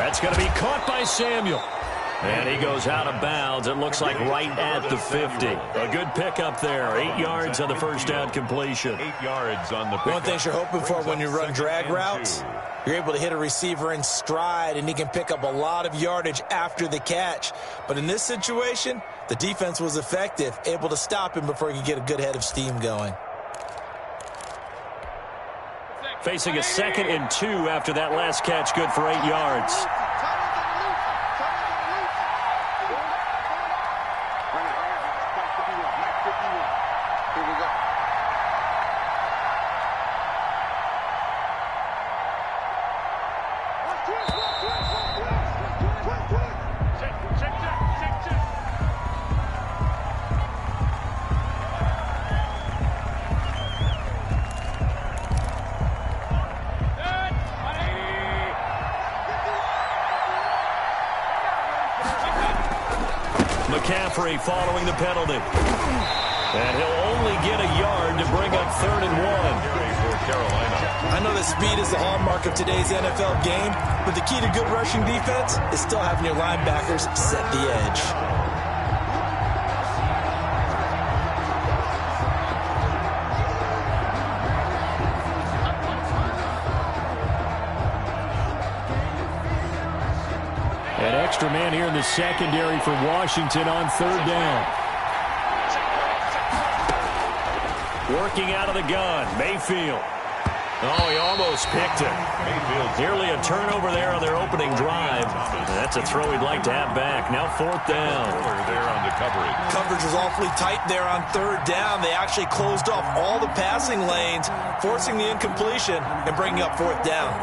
That's going to be caught by Samuel. And he goes out of bounds. It looks like right at the 50. A good pickup there. 8 yards on the first down completion. 8 yards on the pickup. One thing you're hoping for when you run drag routes, you're able to hit a receiver in stride, and he can pick up a lot of yardage after the catch. But in this situation, the defense was effective, able to stop him before he could get a good head of steam going. Facing a 2nd and 2 after that last catch, good for 8 yards. McCaffrey following the penalty. And he'll only get a yard to bring up 3rd and 1. I know that speed is the hallmark of today's NFL game, but the key to good rushing defense is still having your linebackers set the edge. An extra man here in the secondary for Washington on 3rd down. Working out of the gun, Mayfield. Oh, he almost picked it. Nearly a turnover there on their opening drive. That's a throw he'd like to have back. Now 4th down. There on the coverage. Coverage was awfully tight there on 3rd down. They actually closed off all the passing lanes, forcing the incompletion and bringing up 4th down.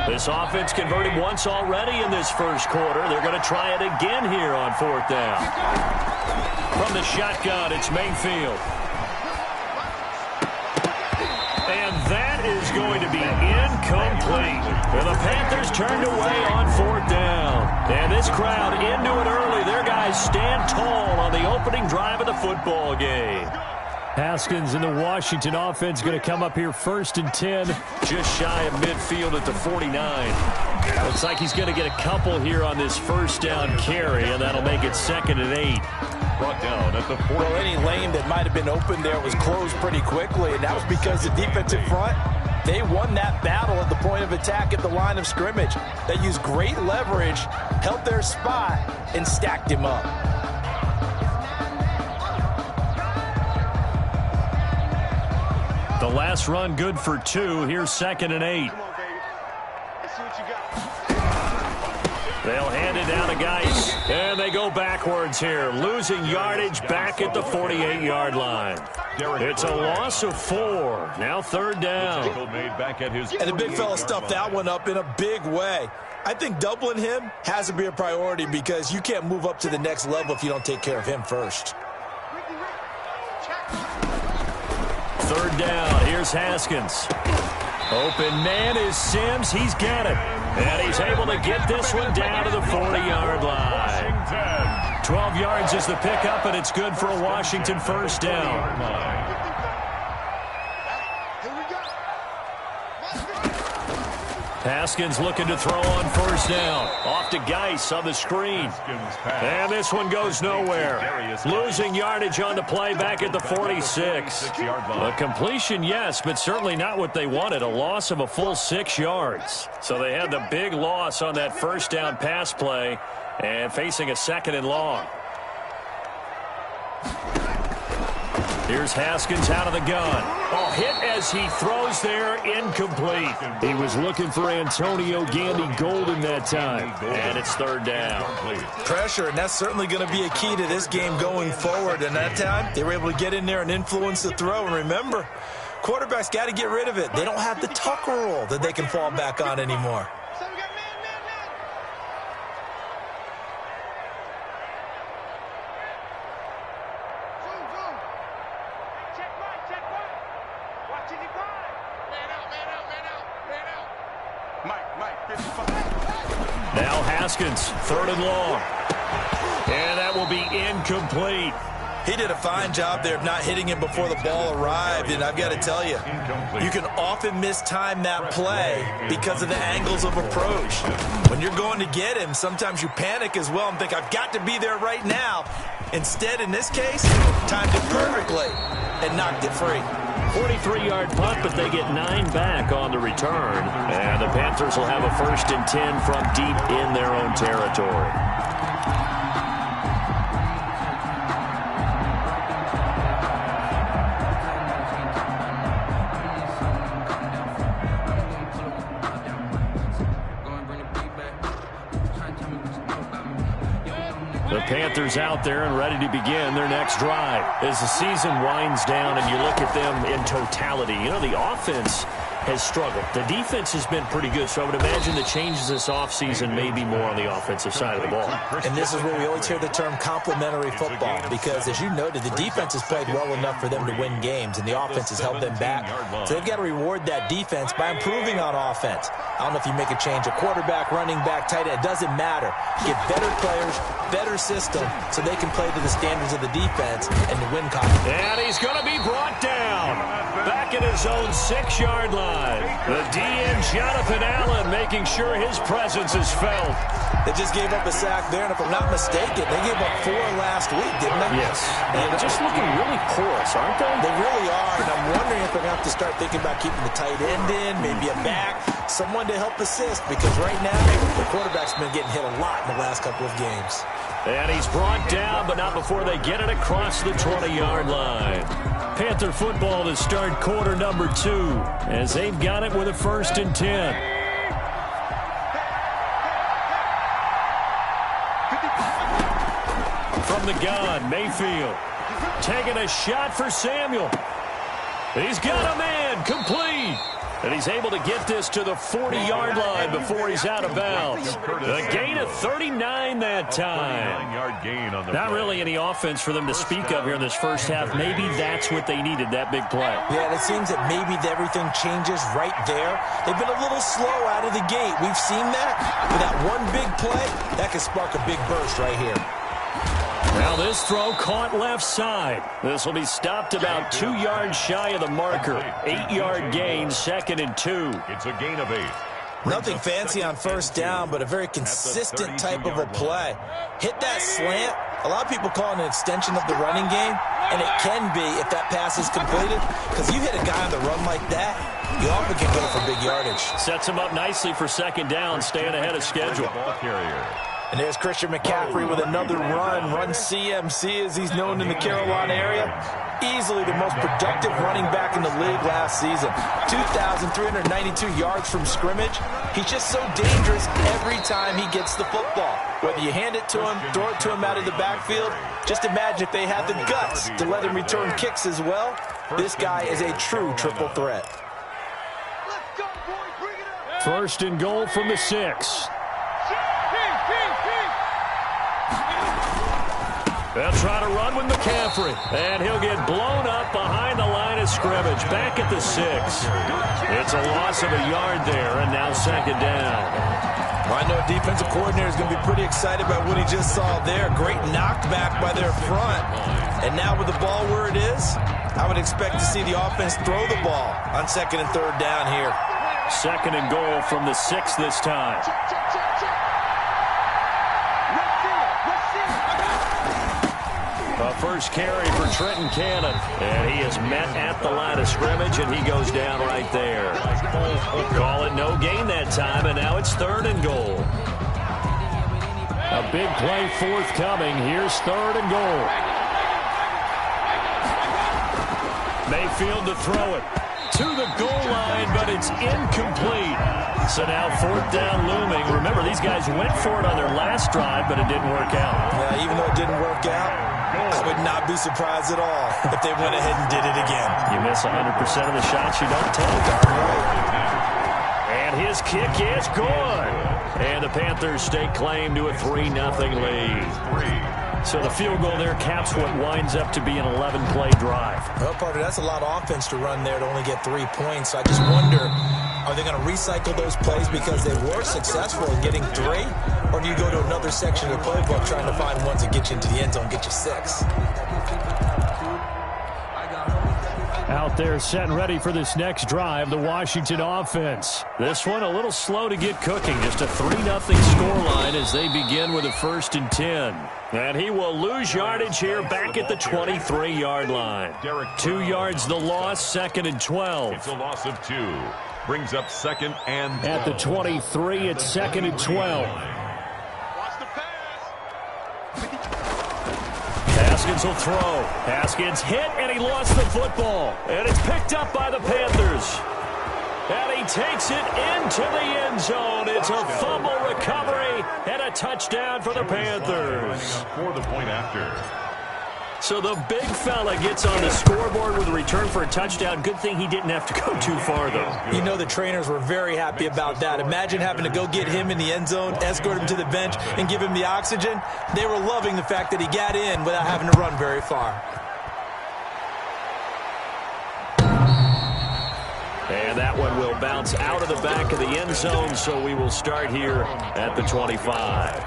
This offense converted once already in this first quarter. They're going to try it again here on 4th down. From the shotgun, it's Mayfield. And that is going to be incomplete. And the Panthers turned away on 4th down. And this crowd into it early. Their guys stand tall on the opening drive of the football game. Haskins and the Washington offense going to come up here 1st and 10. Just shy of midfield at the 49. Looks like he's going to get a couple here on this 1st down carry, and that'll make it 2nd and 8. Brought down at the 40. Well, any lane that might have been open there was closed pretty quickly, and that was because the defensive front, they won that battle at the point of attack at the line of scrimmage. They used great leverage, held their spot, and stacked him up. The last run good for 2. Here's 2nd and 8. They'll hand it down to Geis. And they go backwards here. Losing yardage back at the 48-yard line. It's a loss of 4. Now 3rd down. And the big fella stuffed that one up in a big way. I think doubling him has to be a priority because you can't move up to the next level if you don't take care of him first. 3rd down. Here's Haskins. Open man is Sims. He's got it. And he's able to get this one down to the 40-yard line. 12 yards is the pickup, and it's good for a Washington 1st down. Haskins looking to throw on 1st down. Off to Geis on the screen. And this one goes nowhere. Losing yardage on the play back at the 46. A completion, yes, but certainly not what they wanted. A loss of a full 6 yards. So they had the big loss on that 1st down pass play and facing a 2nd and long. Here's Haskins out of the gun. Oh, hit as he throws there, incomplete. He was looking for Antonio Gandy Golden that time. And it's 3rd down. Pressure, and that's certainly going to be a key to this game going forward. And that time, they were able to get in there and influence the throw. And remember, quarterbacks got to get rid of it. They don't have the Tucker rule that they can fall back on anymore. Now Haskins, 3rd and long. And that will be incomplete. He did a fine job there of not hitting him before the ball arrived, and I've got to tell you, you can often mistime that play because of the angles of approach. When you're going to get him, sometimes you panic as well and think, I've got to be there right now. Instead, in this case, timed it perfectly and knocked it free. 43-yard punt, but they get 9 back on the return. And the Panthers will have a 1st and 10 from deep in their own territory. The Panthers out there and ready to begin their next drive. As the season winds down and you look at them in totality, you know, the offense has struggled. The defense has been pretty good, so I would imagine the changes this offseason may be more on the offensive side of the ball. And this is where we always hear the term complementary football, because as you noted, the defense has played well enough for them to win games, and the offense has held them back. So they've got to reward that defense by improving on offense. I don't know if you make a change, a quarterback, running back, tight end, it doesn't matter. Get better players, better system, so they can play to the standards of the defense and to win confidence. And he's going to be brought down back at his own 6-yard line. The DN, Jonathan Allen, making sure his presence is felt. They just gave up a sack there, and if I'm not mistaken, they gave up 4 last week, didn't they? Yes. And just looking really porous, aren't they? They really are, and I'm wondering if they're going to have to start thinking about keeping the tight end in, maybe a back, someone to help assist, because right now the quarterback's been getting hit a lot in the last couple of games. And he's brought down, but not before they get it across the 20-yard line. Panther football to start quarter number 2, as they've got it with a 1st and 10. From the gun, Mayfield taking a shot for Samuel. He's got a man, complete. And he's able to get this to the 40-yard line before he's out of bounds. A gain of 39 that time. Not really any offense for them to speak of here in this first half. Maybe that's what they needed, that big play. Yeah, and it seems that maybe everything changes right there. They've been a little slow out of the gate. We've seen that. With that one big play, that could spark a big burst right here. Now this throw caught left side. This will be stopped about 2 yards shy of the marker. 8-yard gain, 2nd and 2. It's a gain of 8. Nothing fancy on first down, but a very consistent type of a play. Hit that slant. A lot of people call it an extension of the running game, and it can be if that pass is completed, because you hit a guy on the run like that, you often can go for big yardage. Sets him up nicely for 2nd down, staying ahead of schedule. And there's Christian McCaffrey with another run CMC as he's known in the Carolina area. Easily the most productive running back in the league last season. 2,392 yards from scrimmage. He's just so dangerous every time he gets the football. Whether you hand it to him, throw it to him out of the backfield, just imagine if they had the guts to let him return kicks as well. This guy is a true triple threat. 1st and goal from the 6. They'll try to run with McCaffrey, and he'll get blown up behind the line of scrimmage, back at the 6. It's a loss of a yard there, and now 2nd down. Well, I know a defensive coordinator is going to be pretty excited about what he just saw there. Great knockback by their front. And now with the ball where it is, I would expect to see the offense throw the ball on 2nd and 3rd down here. 2nd and goal from the 6 this time. A first carry for Trenton Cannon, and he is met at the line of scrimmage, and he goes down right there. Call it no gain that time, and now it's 3rd and goal. A big play forthcoming. Here's 3rd and goal. Mayfield to throw it to the goal line, but it's incomplete. So now 4th down looming. Remember, these guys went for it on their last drive, but it didn't work out. Yeah, even though it didn't work out, I would not be surprised at all if they went ahead and did it again. You miss 100% of the shots you don't take. Darn right. And his kick is good. And the Panthers stake claim to a 3-0 lead. So the field goal there caps what winds up to be an 11-play drive. Well, Parker, that's a lot of offense to run there to only get 3 points. So I just wonder, are they going to recycle those plays because they were successful in getting 3? Or do you go to another section of the playbook trying to find ones that get you into the end zone, get you 6? out there setting ready for this next drive, the Washington offense. This one a little slow to get cooking. Just a 3-0 scoreline as they begin with a 1st and 10. And he will lose yardage here back at the 23-yard line. 2 yards the loss, 2nd and 12. It's a loss of 2. Brings up 2nd and 12. At the 23, it's 2nd and 12. Haskins will throw. Haskins hit, and he lost the football. And it's picked up by the Panthers. And he takes it into the end zone. It's a fumble recovery and a touchdown for the Panthers. For the point after. So the big fella gets on the scoreboard with a return for a touchdown. Good thing he didn't have to go too far, though. You know the trainers were very happy about that. Imagine having to go get him in the end zone, escort him to the bench, and give him the oxygen. They were loving the fact that he got in without having to run very far. And that one will bounce out of the back of the end zone, so we will start here at the 25.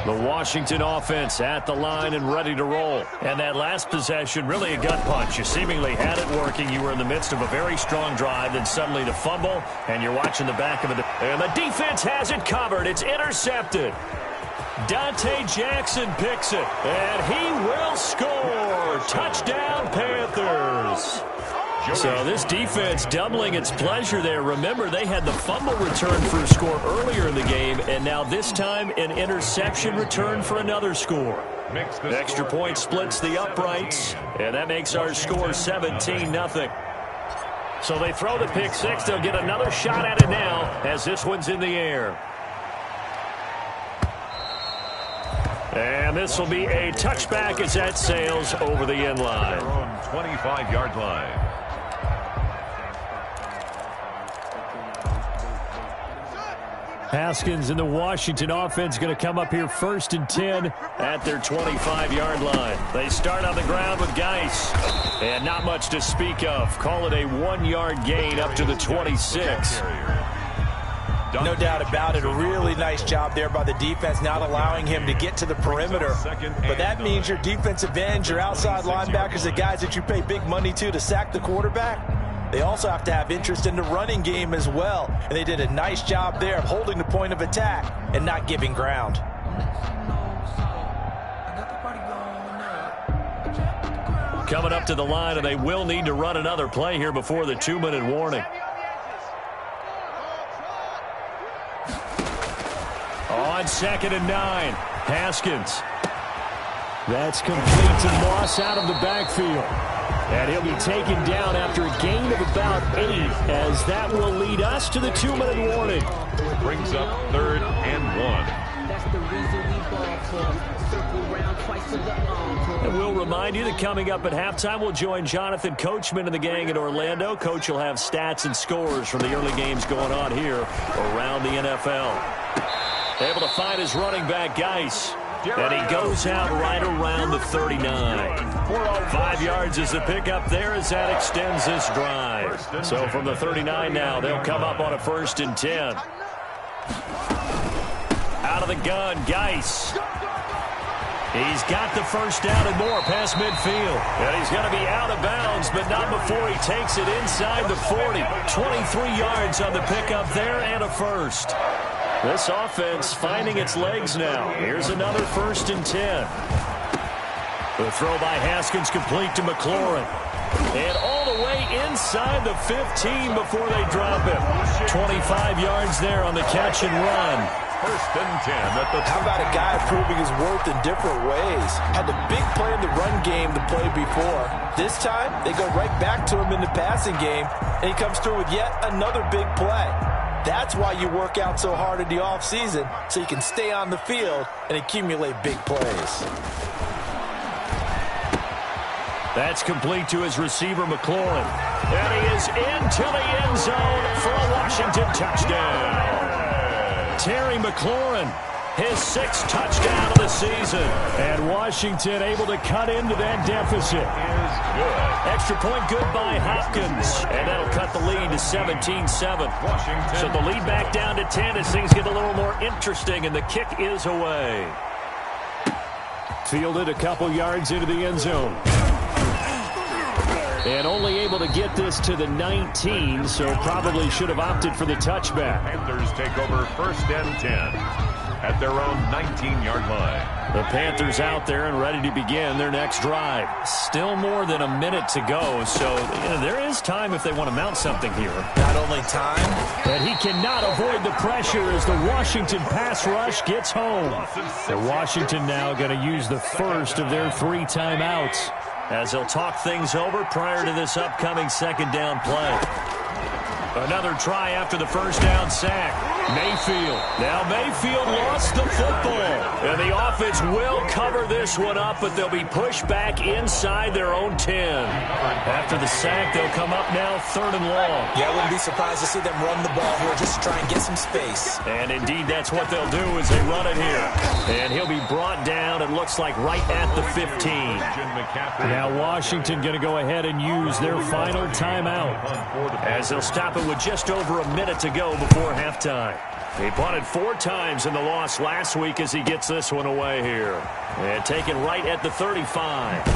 The Washington offense at the line and ready to roll. And that last possession, really a gut punch. You seemingly had it working. You were in the midst of a very strong drive, then suddenly the fumble, and you're watching the back of it. And the defense has it covered. It's intercepted. Dante Jackson picks it, and he will score. Touchdown, Panthers. So this defense doubling its pleasure there. Remember, they had the fumble return for a score earlier in the game, and now this time an interception return for another score. Extra point splits the uprights, and that makes our score 17-0. So they throw the pick six. They'll get another shot at it now as this one's in the air. And this will be a touchback as that sails over the end line. 25-yard line. Haskins and the Washington offense going to come up here 1st and 10 at their 25-yard line. They start on the ground with Geis. And not much to speak of. Call it a 1-yard gain up to the 26. No doubt about it. A really nice job there by the defense, not allowing him to get to the perimeter. But that means your defensive ends, your outside linebackers, the guys that you pay big money to sack the quarterback, they also have to have interest in the running game as well. And they did a nice job there of holding the point of attack and not giving ground. Coming up to the line, and they will need to run another play here before the 2-minute warning. On 2nd and 9, Haskins. That's complete to Moss out of the backfield. And he'll be taken down after a gain of about 8, as that will lead us to the 2-minute warning. Brings up 3rd and 1. And we'll remind you that coming up at halftime, we'll join Jonathan Coachman and the gang in Orlando. Coach will have stats and scores from the early games going on here around the NFL. Able to find his running back, Geis. And he goes out right around the 39. 5 yards is the pickup there as that extends this drive. So from the 39 now, they'll come up on a 1st and 10. Out of the gun, Geis. He's got the first down and more past midfield. And he's going to be out of bounds, but not before he takes it inside the 40. 23 yards on the pickup there and a first. This offense finding its legs now. Here's another 1st and 10. The throw by Haskins complete to McLaurin. And all the way inside the 15 before they drop him. 25 yards there on the catch and run. 1st and 10. How about a guy proving his worth in different ways? Had the big play in the run game to play before. This time, they go right back to him in the passing game, and he comes through with yet another big play. That's why you work out so hard in the offseason, so you can stay on the field and accumulate big plays. That's complete to his receiver, McLaurin. And he is into the end zone for a Washington touchdown. Terry McLaurin, his 6th touchdown of the season. And Washington able to cut into that deficit. Extra point good by Hopkins. And that'll cut the lead to 17-7. So the lead back down to 10 as things get a little more interesting, and the kick is away. Fielded a couple yards into the end zone. And only able to get this to the 19, so probably should have opted for the touchback. Panthers take over 1st and 10 at their own 19-yard line. The Panthers out there and ready to begin their next drive. Still more than a minute to go, so there is time if they want to mount something here. Not only time, but he cannot avoid the pressure as the Washington pass rush gets home. So Washington now going to use the first of their 3 timeouts as they'll talk things over prior to this upcoming second down play. Another try after the first down sack. Mayfield. Now Mayfield lost the football. And the offense will cover this one up, but they'll be pushed back inside their own 10. After the sack, they'll come up now 3rd and long. Yeah, I wouldn't be surprised to see them run the ball here just to try and get some space. And indeed, that's what they'll do as they run it here. And he'll be brought down, it looks like, right at the 15. Now Washington going to go ahead and use their final timeout as they'll stop it with just over a minute to go before halftime. He punted 4 times in the loss last week as he gets this one away here. And taken right at the 35.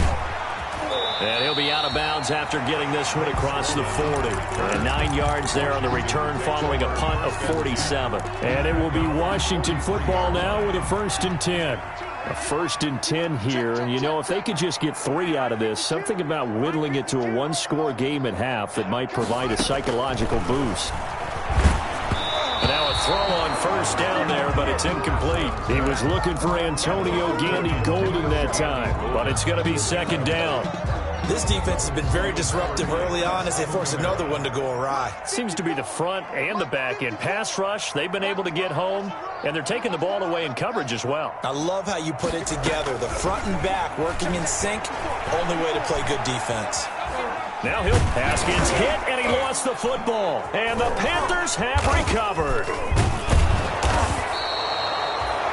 And he'll be out of bounds after getting this one across the 40. And 9 yards there on the return following a punt of 47. And it will be Washington football now with a 1st and 10. A 1st and 10 here, and if they could just get 3 out of this, something about whittling it to a 1-score game at half that might provide a psychological boost. And now a throw on 1st down there, but it's incomplete. He was looking for Antonio Gandy-Golden that time, but it's going to be 2nd down. This defense has been very disruptive early on as they force another one to go awry. Seems to be the front and the back end. Pass rush, they've been able to get home, and they're taking the ball away in coverage as well. I love how you put it together. The front and back working in sync, only way to play good defense. Now he'll pass, gets hit, and he lost the football. And the Panthers have recovered.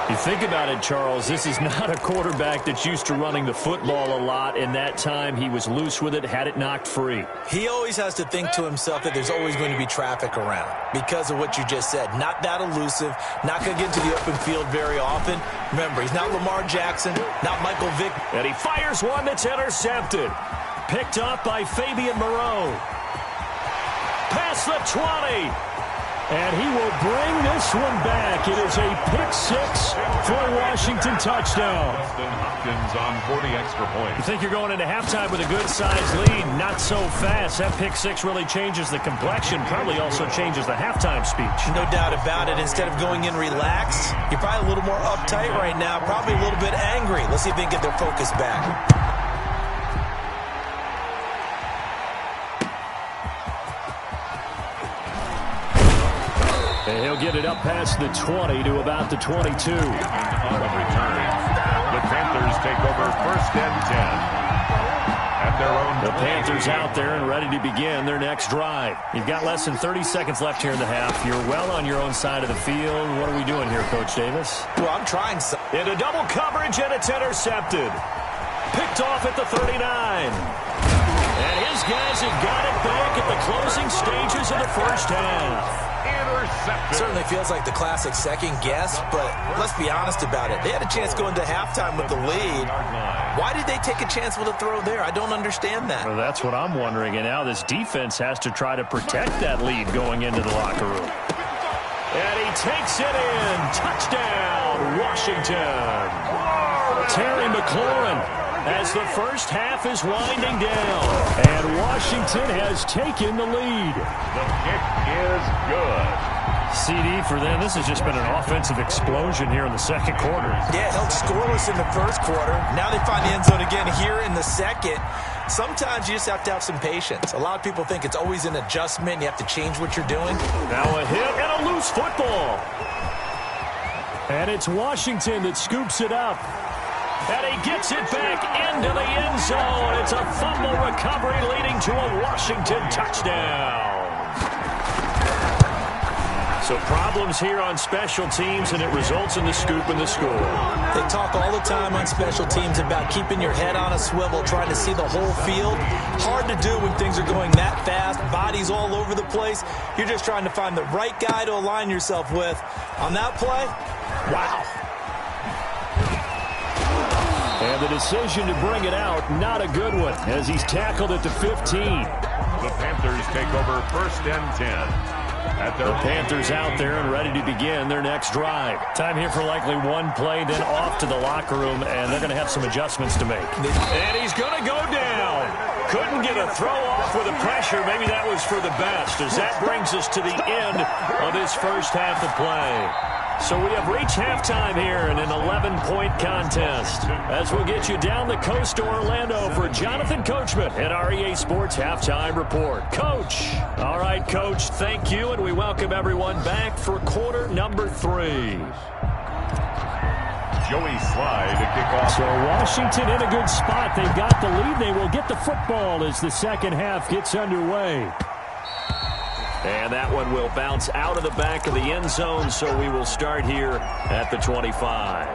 You think about it, Charles, this is not a quarterback that's used to running the football a lot, and that time he was loose with it, had it knocked free. He always has to think to himself that there's always going to be traffic around because of what you just said. Not that elusive, not going to get into the open field very often. Remember, he's not Lamar Jackson, not Michael Vick. And he fires one that's intercepted. Picked up by Fabian Moreau. Past the 20. And he will bring this one back. It is a pick-6 for a Washington touchdown. Justin Hopkins on for the extra point. You think you're going into halftime with a good-sized lead? Not so fast. That pick-6 really changes the complexion, probably also changes the halftime speech. No doubt about it. Instead of going in relaxed, you're probably a little more uptight right now, probably a little bit angry. Let's see if they can get their focus back. And he'll get it up past the 20 to about the 22. On the return, the Panthers take over 1st and 10 at their own. The Panthers out there and ready to begin their next drive. You've got less than 30 seconds left here in the half. You're well on your own side of the field. What are we doing here, Coach Davis? Well, I'm trying something. Into double coverage, and it's intercepted. Picked off at the 39. And his guys have got it back at the closing stages of the first half. Certainly feels like the classic second guess, but let's be honest about it. They had a chance going to halftime with the lead. Why did they take a chance with a throw there? I don't understand that. Well, that's what I'm wondering, and now this defense has to try to protect that lead going into the locker room. And he takes it in. Touchdown, Washington. Terry McLaurin as the first half is winding down. And Washington has taken the lead. The kick is good. CD for them. This has just been an offensive explosion here in the second quarter. Yeah, held scoreless in the first quarter. Now they find the end zone again here in the second. Sometimes you just have to have some patience. A lot of people think it's always an adjustment. You have to change what you're doing. Now a hit and a loose football. And it's Washington that scoops it up. And he gets it back into the end zone. It's a fumble recovery leading to a Washington touchdown. So problems here on special teams, and it results in the scoop and the score. They talk all the time on special teams about keeping your head on a swivel, trying to see the whole field. Hard to do when things are going that fast, bodies all over the place. You're just trying to find the right guy to align yourself with. On that play, wow. And And the decision to bring it out, not a good one, as he's tackled at the 15. The Panthers take over 1st and 10. The Panthers out there and ready to begin their next drive. Time here for likely one play, then off to the locker room, and they're going to have some adjustments to make. And he's going to go down. Couldn't get a throw off with the pressure. Maybe that was for the best, as that brings us to the end of this first half of play. So we have reached halftime here in an 11-point contest. As we'll get you down the coast to Orlando for Jonathan Coachman at our EA Sports Halftime Report. Coach. All right, Coach, thank you, and we welcome everyone back for quarter number 3. Joey Slye to kick off. So Washington in a good spot. They've got the lead. They will get the football as the second half gets underway. And that one will bounce out of the back of the end zone, so we will start here at the 25.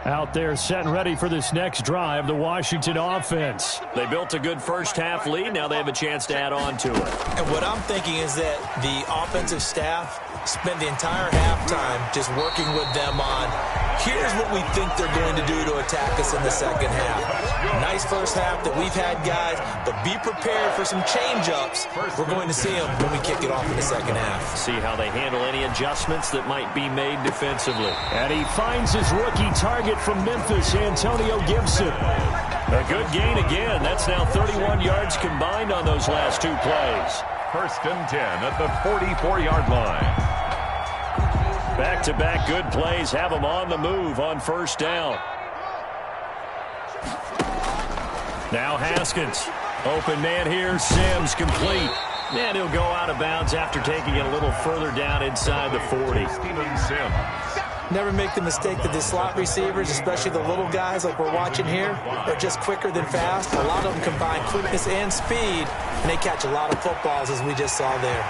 Out there set and ready for this next drive, the Washington offense. They built a good first half lead. Now they have a chance to add on to it. And what I'm thinking is that the offensive staff spent the entire halftime just working with them on, here's what we think they're going to do to attack us in the second half. Nice first half that we've had, guys, but be prepared for some change-ups. We're going to see them when we kick it off in the second half. See how they handle any adjustments that might be made defensively. And he finds his rookie target from Memphis, Antonio Gibson. A good gain again. That's now 31 yards combined on those last 2 plays. 1st and 10 at the 44-yard line. Back-to-back good plays have them on the move on first down. Now Haskins. Open man here. Sims complete. And he'll go out of bounds after taking it a little further down inside the 40. Steven Sims. Never make the mistake that the slot receivers, especially the little guys like we're watching here, are just quicker than fast. A lot of them combine quickness and speed, and they catch a lot of footballs, as we just saw there.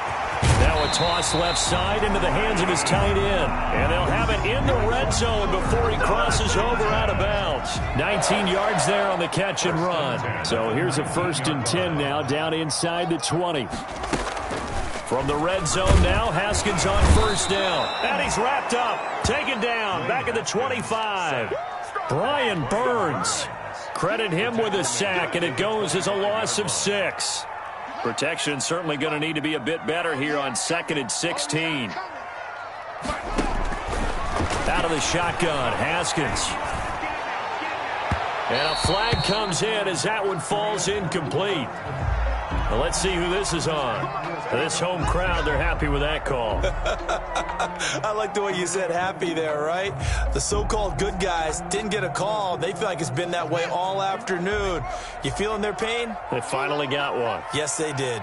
Now a toss left side into the hands of his tight end. And they'll have it in the red zone before he crosses over out of bounds. 19 yards there on the catch and run. So here's a 1st and 10 now down inside the 20. From the red zone now, Haskins on first down. And he's wrapped up, taken down, back at the 25. Brian Burns. Credit him with a sack, and it goes as a loss of 6. Protection certainly going to need to be a bit better here on 2nd and 16. Out of the shotgun, Haskins. And a flag comes in as that one falls incomplete. Well, let's see who this is on. This home crowd, they're happy with that call. I like the way you said happy there, right? The so-called good guys didn't get a call. They feel like it's been that way all afternoon. You feeling their pain? They finally got one. Yes, they did.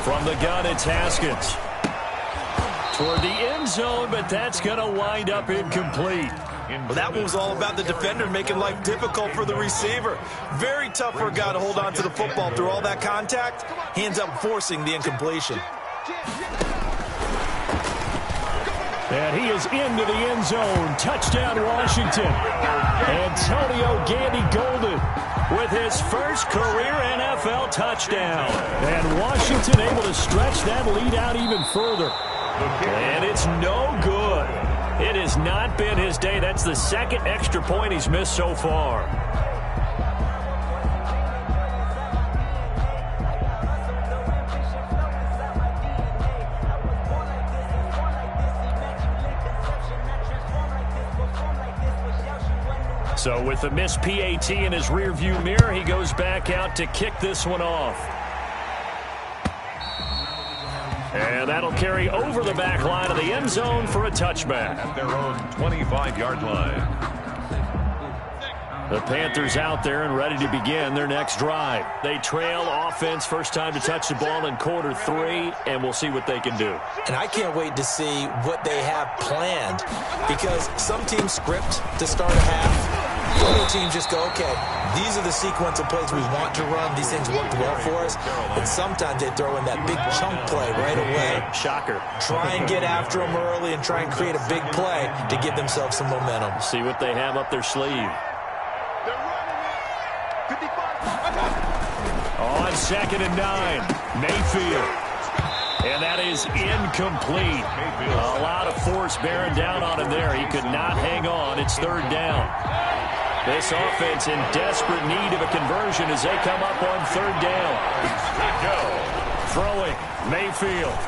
From the gun, it's Haskins. Toward the end zone, but that's going to wind up incomplete. Well, that one was all about the defender making life difficult for the receiver. Very tough for a guy to hold on to the football through all that contact. He ends up forcing the incompletion. And he is into the end zone. Touchdown, Washington. Antonio Gandy Golden with his first career NFL touchdown. And Washington able to stretch that lead out even further. And it's no good. It has not been his day. That's the 2nd extra point he's missed so far. So with the missed PAT in his rearview mirror, he goes back out to kick this one off. And that'll carry over the back line of the end zone for a touchback. At their own 25-yard line. The Panthers out there and ready to begin their next drive. They trail offense, first time to touch the ball in quarter 3, and we'll see what they can do. And I can't wait to see what they have planned, because some teams script to start a half. Other teams just go, okay, these are the sequence of plays we want to run. These things worked well for us. And sometimes they throw in that big chunk play right away. Shocker. Try and get after them early and try and create a big play to give themselves some momentum. See what they have up their sleeve. On 2nd and 9, Mayfield. And that is incomplete. A lot of force bearing down on him there. He could not hang on. It's 3rd down. This offense in desperate need of a conversion as they come up on 3rd down. Throwing, Mayfield.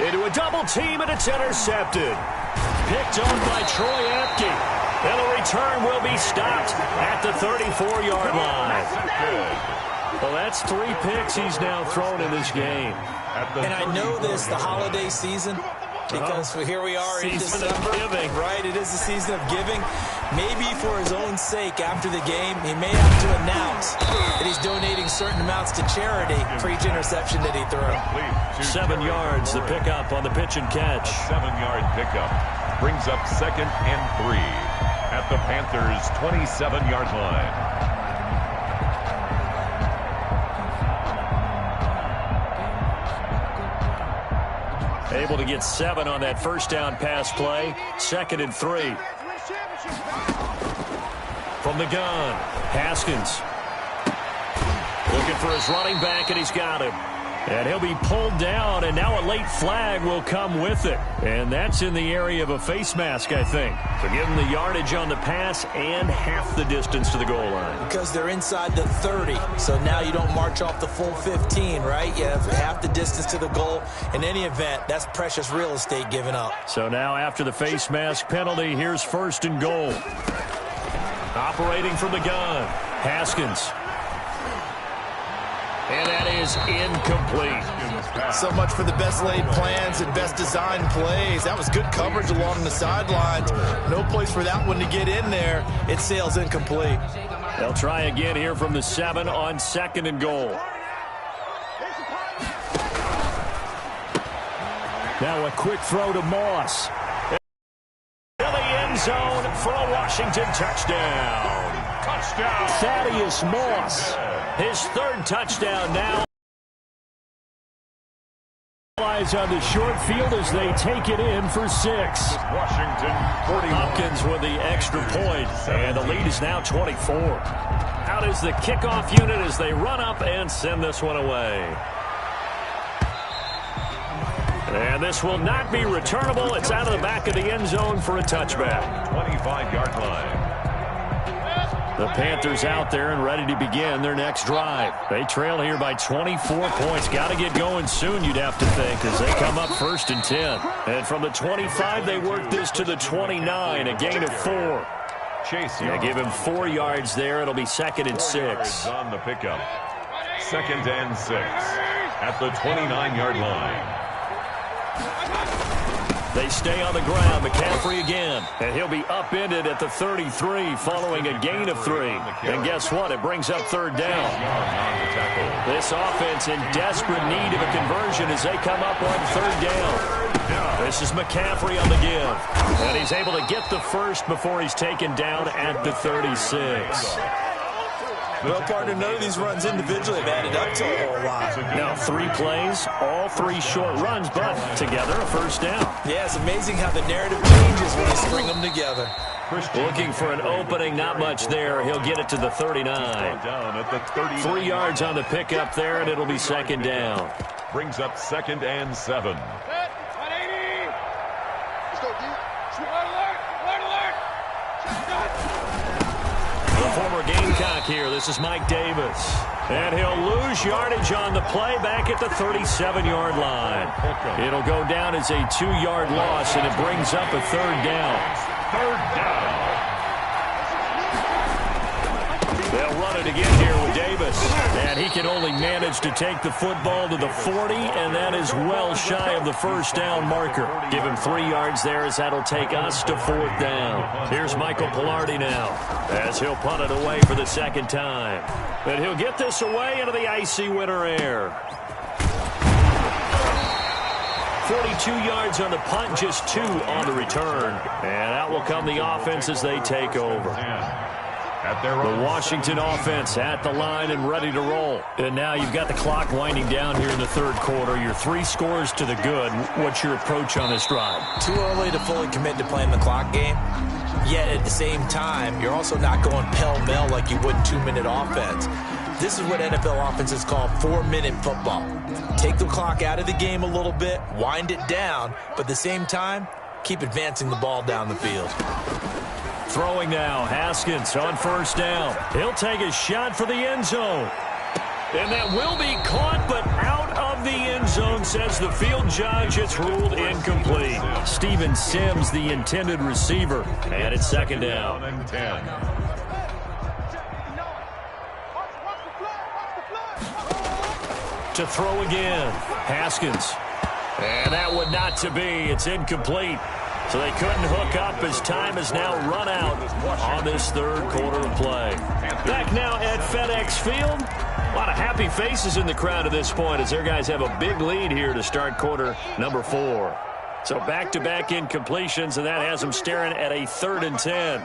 Into a double team, and it's intercepted. Picked on by Troy Apke. And the return will be stopped at the 34-yard line. Well, that's 3 picks he's now thrown in this game. And I know this, the holiday season, because here we are in December. Right, it is the season of giving. Maybe for his own sake, after the game, he may have to announce that he's donating certain amounts to charity for each interception that he threw. 7 yards, the pickup on the pitch and catch. A 7-yard pickup brings up 2nd and 3 at the Panthers' 27-yard line. Able to get 7 on that first down pass play. 2nd and 3. From the gun, Haskins. Looking for his running back, and he's got him. And he'll be pulled down, and now a late flag will come with it. And that's in the area of a face mask, I think. So give him the yardage on the pass and half the distance to the goal line. Because they're inside the 30, so now you don't march off the full 15, right? You have half the distance to the goal. In any event, that's precious real estate given up. So now after the face mask penalty, here's 1st and goal. Operating from the gun, Haskins. And that is incomplete. So much for the best laid plans and best designed plays. That was good coverage along the sidelines. No place for that one to get in there. It sails incomplete. They'll try again here from the 7 on 2nd and goal. Now a quick throw to Moss. To the end zone for a Washington touchdown. Touchdown. Thaddeus Moss. His 3rd touchdown now. On the short field as they take it in for 6. Washington 41. Hopkins with the extra point, and the lead is now 24. Out is the kickoff unit as they run up and send this one away. And this will not be returnable. It's out of the back of the end zone for a touchback. 25-yard line. The Panthers out there and ready to begin their next drive. They trail here by 24 points. Got to get going soon, you'd have to think, as they come up 1st and 10. And from the 25, they work this to the 29, a gain of 4. Chase, give him 4 yards there. It'll be 2nd and 6. On the pickup. 2nd and 6 at the 29-yard line. They stay on the ground. McCaffrey again. And he'll be upended at the 33 following a gain of 3. And guess what? It brings up 3rd down. This offense in desperate need of a conversion as they come up on 3rd down. This is McCaffrey on the give. And he's able to get the first before he's taken down at the 36. Well, partner, none of these runs individually have added up to a whole lot. Now 3 plays, all 3 short runs, but together a 1st down. Yeah, it's amazing how the narrative changes when you string them together. Looking for an opening, not much there. He'll get it to the 39. Down at the 30. 3 yards on the pickup there, and it'll be 2nd down. Brings up 2nd and 7. Former Gamecock here. This is Mike Davis. And he'll lose yardage on the play back at the 37-yard line. It'll go down as a 2-yard loss, and it brings up a 3rd down. 3rd down. They'll run it again here with Davis. And he can only manage to take the football to the 40, and that is well shy of the first down marker. Give him 3 yards there as that'll take us to 4th down. Here's Michael Pilardi now as he'll punt it away for the second time. And he'll get this away into the icy winter air. 42 yards on the punt, just 2 on the return. And out will come the offense as they take over. The Washington offense at the line and ready to roll. And now you've got the clock winding down here in the third quarter. You're 3 scores to the good. What's your approach on this drive? Too early to fully commit to playing the clock game. Yet at the same time, you're also not going pell-mell like you would 2-minute offense. This is what NFL offenses call 4-minute football. Take the clock out of the game a little bit, wind it down, but at the same time, keep advancing the ball down the field. Throwing now, Haskins on first down. He'll take a shot for the end zone. And that will be caught, but out of the end zone, says the field judge. It's ruled incomplete. Steven Sims, the intended receiver. And it's second down. To throw again, Haskins. And that would not to be. It's incomplete. So they couldn't hook up as time has now run out on this third quarter of play. Back now at FedEx Field. A lot of happy faces in the crowd at this point as their guys have a big lead here to start quarter number 4. So back-to-back incompletions, and that has them staring at a 3rd and 10.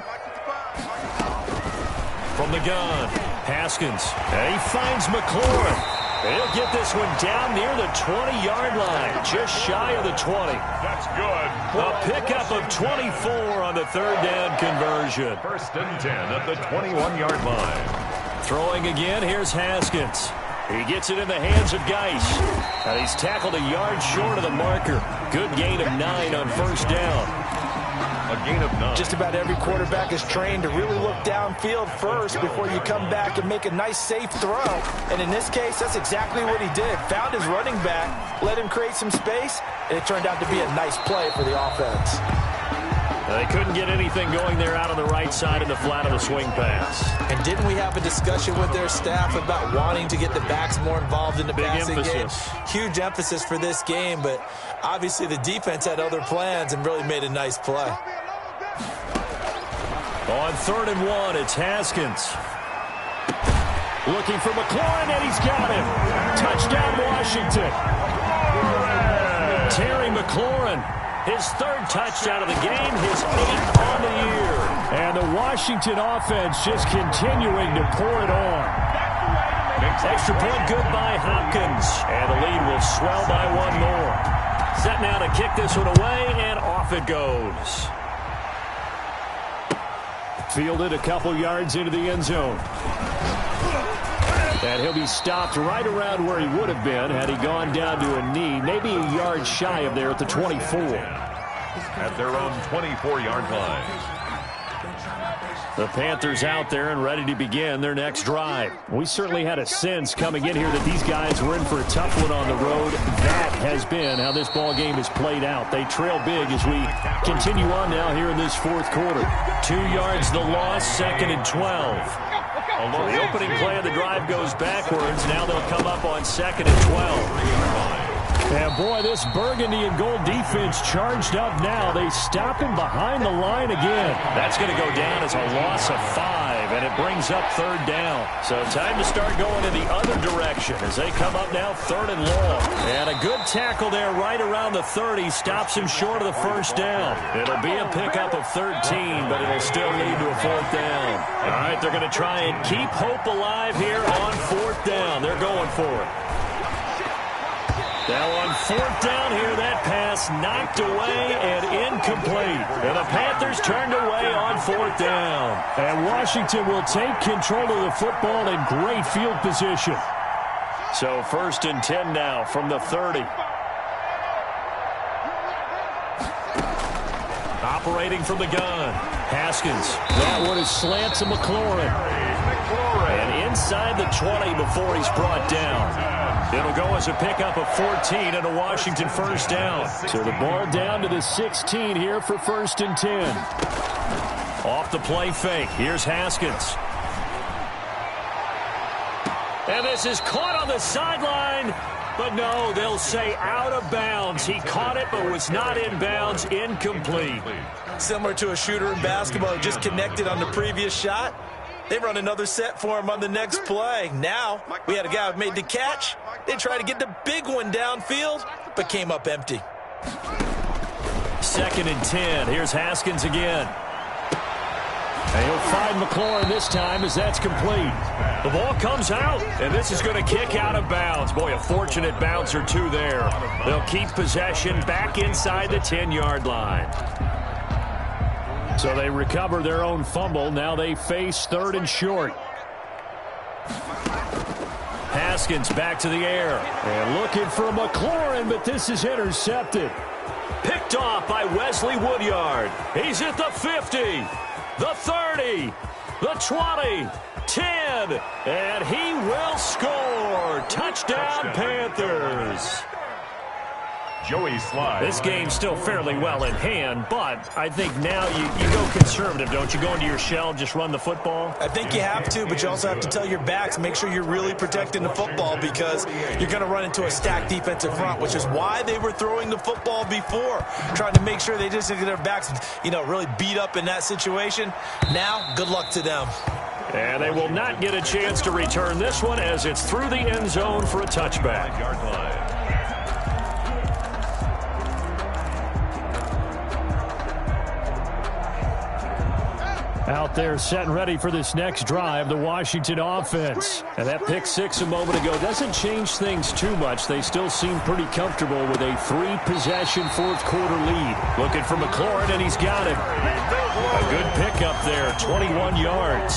From the gun, Haskins. And he finds McLaurin. He'll get this one down near the 20-yard line, just shy of the 20. That's good. A pickup of 24 on the 3rd down conversion. 1st and 10 at the 21-yard line. Throwing again, here's Haskins. He gets it in the hands of Geis. And he's tackled a yard short of the marker. Good gain of 9 on first down. A gain of 9. Just about every quarterback is trained to really look downfield first before you come back and make a nice, safe throw. And in this case, that's exactly what he did. Found his running back, let him create some space, and it turned out to be a nice play for the offense. They couldn't get anything going there out on the right side in the flat of the swing pass. And didn't we have a discussion with their staff about wanting to get the backs more involved in the passing game? Huge emphasis for this game, but obviously the defense had other plans and really made a nice play. On 3rd and 1, it's Haskins. Looking for McLaurin, and he's got him. Touchdown, Washington. Terry McLaurin, his 3rd touchdown of the game, his 8th on the year. And the Washington offense just continuing to pour it on. Extra point good by Hopkins. And the lead will swell by 1 more. Set now to kick this one away, and off it goes. Fielded a couple yards into the end zone. And he'll be stopped right around where he would have been had he gone down to a knee, maybe a yard shy of there at the 24. At their own 24-yard line. The Panthers out there and ready to begin their next drive. We certainly had a sense coming in here that these guys were in for a tough one on the road. That has been how this ball game has played out. They trail big as we continue on now here in this 4th quarter. 2 yards the loss, 2nd and 12. So the opening play of the drive goes backwards. Now they'll come up on 2nd and 12. And boy, this burgundy and gold defense charged up now. They stop him behind the line again. That's going to go down as a loss of 5, and it brings up 3rd down. So time to start going in the other direction as they come up now 3rd and long. And a good tackle there right around the 30 stops him short of the first down. It'll be a pickup of 13, but it'll still lead to a 4th down. All right, they're going to try and keep hope alive here on 4th down. They're going for it. Now on 4th down here, that pass knocked away and incomplete. And the Panthers turned away on 4th down. And Washington will take control of the football in great field position. So 1st and 10 now from the 30. Operating from the gun, Haskins. That one is slant to McLaurin. And inside the 20 before he's brought down. It'll go as a pickup of 14 and a Washington 1st down. So the ball down to the 16 here for 1st and 10. Off the play fake. Here's Haskins. And this is caught on the sideline. But no, they'll say out of bounds. He caught it but was not in bounds. Incomplete. Similar to a shooter in basketball who just connected on the previous shot. They run another set for him on the next play. Now, we had a guy who made the catch. They tried to get the big one downfield, but came up empty. 2nd and 10. Here's Haskins again. And he'll find McLaurin this time as that's complete. The ball comes out, and this is going to kick out of bounds. Boy, a fortunate bounce or two there. They'll keep possession back inside the 10-yard line. So they recover their own fumble. Now they face 3rd and short. Haskins back to the air. And looking for McLaurin, but this is intercepted. Picked off by Wesley Woodyard. He's at the 50. The 30, the 20, 10, and he will score. Touchdown, Panthers. Joey Slye. This game's still fairly well in hand, but I think now you go conservative, don't you? Go into your shell, just run the football? I think you have to, but you also have to tell your backs, make sure you're really protecting the football because you're going to run into a stacked defensive front, which is why they were throwing the football before, trying to make sure they just get their backs, really beat up in that situation. Now, good luck to them. And they will not get a chance to return this one as it's through the end zone for a touchback. 5-yard line. Out there set and ready for this next drive, the Washington offense. And that pick six a moment ago doesn't change things too much. They still seem pretty comfortable with a 3-possession fourth-quarter lead. Looking for McLaurin, and he's got him. A good pickup there, 21 yards.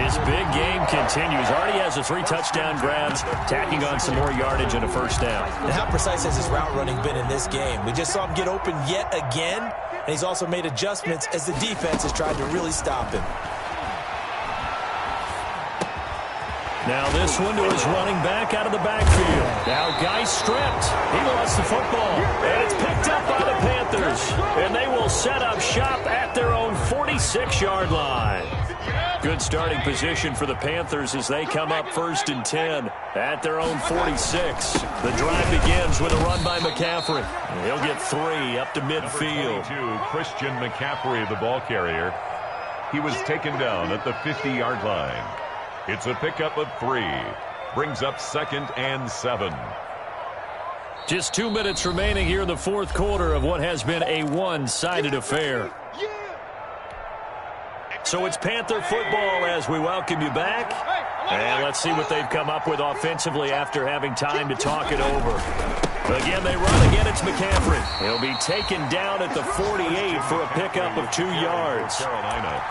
His big game continues. Already has a 3-touchdown grabs, tacking on some more yardage and a first down. And how precise has his route running been in this game? We just saw him get open yet again, and he's also made adjustments as the defense has tried to really stop him. Now this one to his running back out of the backfield. Now guy stripped. He lost the football. And it's picked up by the Panthers. And they will set up shop at their own 46-yard line. Good starting position for the Panthers as they come up 1st and 10 at their own 46. The drive begins with a run by McCaffrey. He'll get 3 up to midfield. 22, Christian McCaffrey, the ball carrier. He was taken down at the 50-yard line. It's a pickup of 3. Brings up 2nd and 7. Just 2 minutes remaining here in the fourth quarter of what has been a one-sided affair. So it's Panther football as we welcome you back. And let's see what they've come up with offensively after having time to talk it over. Again, they run. Again, it's McCaffrey. He'll be taken down at the 48 for a pickup of 2 yards. Carolina.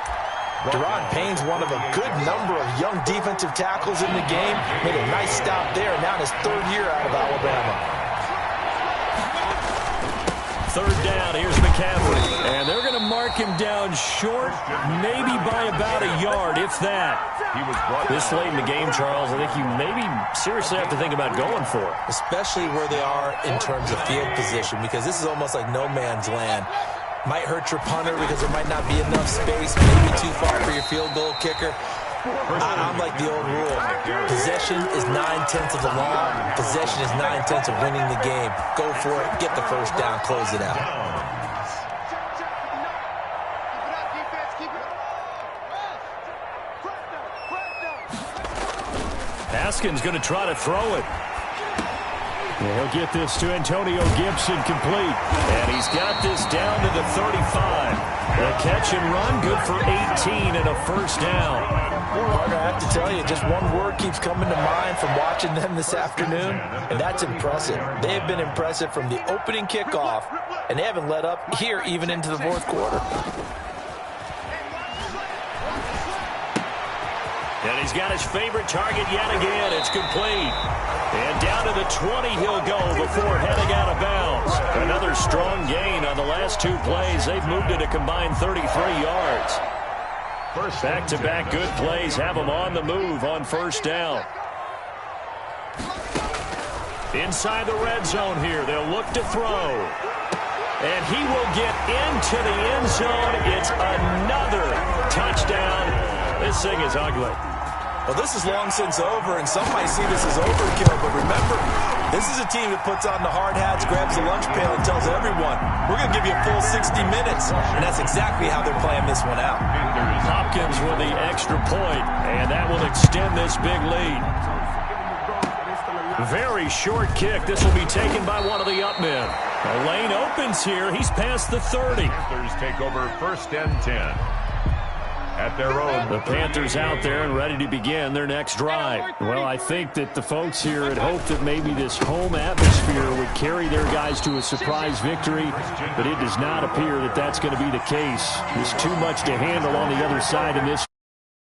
Deron Payne's one of a good number of young defensive tackles in the game. Made a nice stop there, and now in his 3rd year out of Alabama. 3rd down, here's McCaffrey. And they're going to mark him down short, maybe by about a yard, if that. He was brought this late in the game, Charles, I think you maybe seriously have to think about going for it. Especially where they are in terms of field position, because this is almost like no man's land. Might hurt your punter because there might not be enough space, maybe too far for your field goal kicker. I'm like the old rule. Possession is 9/10 of the law. Possession is 9/10 of winning the game. Go for it. Get the first down. Close it out. Haskins going to try to throw it. And he'll get this to Antonio Gibson complete. And he's got this down to the 35. The catch and run good for 18 and a first down. Partner, I have to tell you, just one word keeps coming to mind from watching them this afternoon, and that's impressive. They have been impressive from the opening kickoff, and they haven't let up here even into the fourth quarter. And he's got his favorite target yet again. It's complete. And down to the 20 he'll go before heading out of bounds. Another strong gain on the last 2 plays. They've moved it a combined 33 yards. Back-to-back good plays have them on the move on first down. Inside the red zone here. They'll look to throw. And he will get into the end zone. It's another touchdown. This thing is ugly. Well, this is long since over, and some might see this as overkill, but remember, this is a team that puts on the hard hats, grabs the lunch pail, and tells everyone, we're going to give you a full 60 minutes, and that's exactly how they're playing this one out. Hopkins with the extra point, and that will extend this big lead. Very short kick. This will be taken by one of the up men. The lane opens here. He's past the 30. Panthers take over 1st and 10. At their own. The Panthers out there and ready to begin their next drive. Well, I think that the folks here had hoped that maybe this home atmosphere would carry their guys to a surprise victory, but it does not appear that that's going to be the case. There's too much to handle on the other side in this.